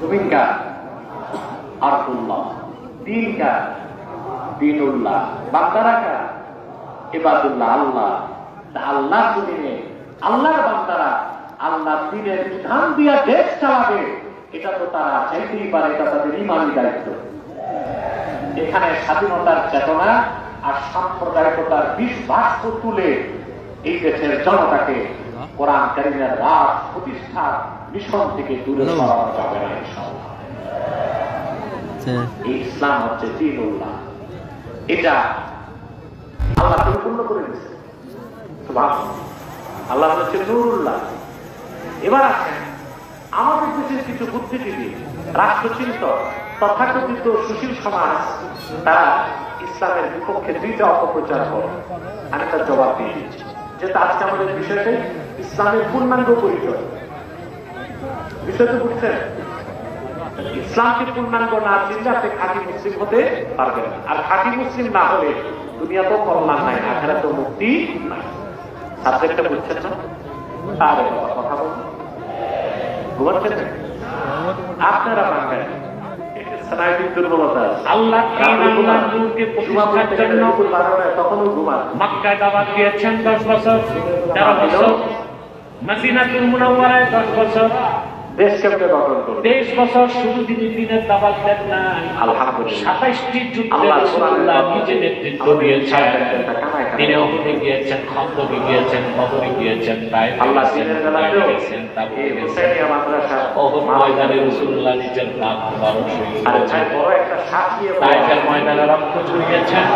জমিনকা আরদুল্লাহ, দিনকা দিনুল্লাহ, বান্দারাকা ইবাদুল্লাহ। আল্লাহ আল্লাহ জমিনে আল্লাহর বান্দারা আল্লাহ দিনের বিধান দিয়া দেশ চালাবে, এটা তো তারা চাইতেই পারে, এটা তাদের ইমানি দায়িত্ব। এখানে স্বাধীনতার চেতনা আর সাম্প্রদায়িকতার বিষ-বাষ্প তুলে এই দেশের জনতাকে কোরআন কারীমের রাজ প্রতিষ্ঠার মিশন থেকে দূরে সরানো যাবে না ইনশাআল্লাহ। এই ইসলাম হচ্ছে দীনুল্লাহ, এটা আল্লাহ পরিপূর্ণ করে দিয়েছে। সুবহানাল্লাহ, আল্লাহ হচ্ছে নূরুল্লাহ। এবার আসেন আমাদের দেশের কিছু বুদ্ধিজীবী, রাষ্ট্রচিন্তক, তথাকথিত সুশীল সমাজ, তারা ইসলামের বিপক্ষে দুইটা অপপ্রচার করে। আমি তার জবাব দিয়ে দিচ্ছি, যেটা আজকে আমাদের বিষয়টাই ইসলামের পূর্ণাঙ্গ পরিচয়। বিষয়টা বুঝছেন, ইসলামকে পূর্ণাঙ্গ না চিনলে আপনি খাঁটি মুসলিম হতে পারবেন না। আর খাঁটি মুসলিম না হলে দুনিয়াতেও কল্যাণ নাই, আখিরাতেও মুক্তি নাই। সাবজেক্টটা বুঝছেন না? তাহলে কথা বলুন, বুঝছেন আপনারা পারবেন। আল্লাহ তখনও ঘুমান। মক্কায় দাওয়াত দিয়েছেন 10 বছর, 13 বছর, মদিনাতুল মুনাওয়ারায় 10 বছর, দেশ কেমনে গঠন করবে? 23 বছর শুধু তিনি দিনের দাওয়াত দেন না, আলহামদুলিল্লাহ 27টি যুদ্ধে রাসূলুল্লাহ নিজে নেতৃত্ব দিয়েছেন। তিনি উহুদে গিয়েছেন, খন্দকে গিয়েছেন, বদরে গিয়েছেন, তাইফে আল্লাহ গিয়েছেন, দিনের বেলাতেও গিয়েছেন, তারপরে এই হুসাইনিয়া মাদ্রাসা উহুদ ময়দানে রাসূলুল্লাহ নিজের প্রাণ বরণ শহীদ আর করেছেন। বড় একটা সাক্ষী তাইফের ময়দানে রক্ত ঝরিয়েছেন।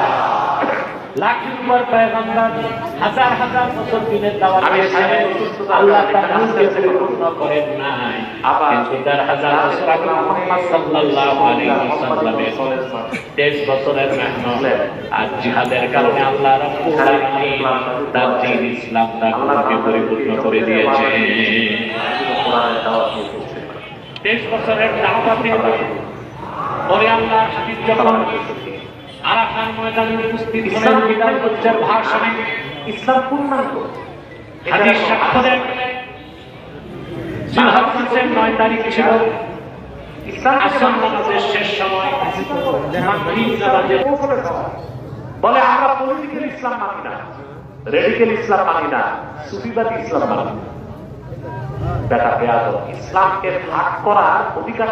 লাখের উপর পয়গম্বর হাজার হাজার বছর দিনের দাওয়াত দিয়েছেন। আল্লাহ তার নূরকে পরিপূর্ণ করেন নাই, কিন্তু 1000 বছর আগে মুহাম্মদ সাল্লাল্লাহু আলাইহি ওয়াসাল্লামের 23 বছরের মেহনত আর জিহাদের কারণে আল্লাহ রাব্বুল আলামিন তার দ্বীন ইসলাম তার নূরকে পরিপূর্ণ করে দিয়েছেন। 23 বছরের দাওয়াতে পরে আল্লাহর হাবিব যখন আরাফার ময়দানে উপস্থিত হলেন, বিদায় হজ্জের ভাষণে ইসলাম পূর্ণাঙ্গ হাদিস সাক্ষ্য দেন। জিলহজ মাসের 9 তারিখ ছিল ইসলাম আসর নামাজের শেষ সময়। মাগরিব নামাজের বলে আমরা পলিটিক্যাল ইসলাম মানি না, রেডিক্যাল ইসলাম মানি না, সুফিবাদী ইসলাম মানি। বেটা বেয়াদব, ইসলামকে ভাগ করার অধিকার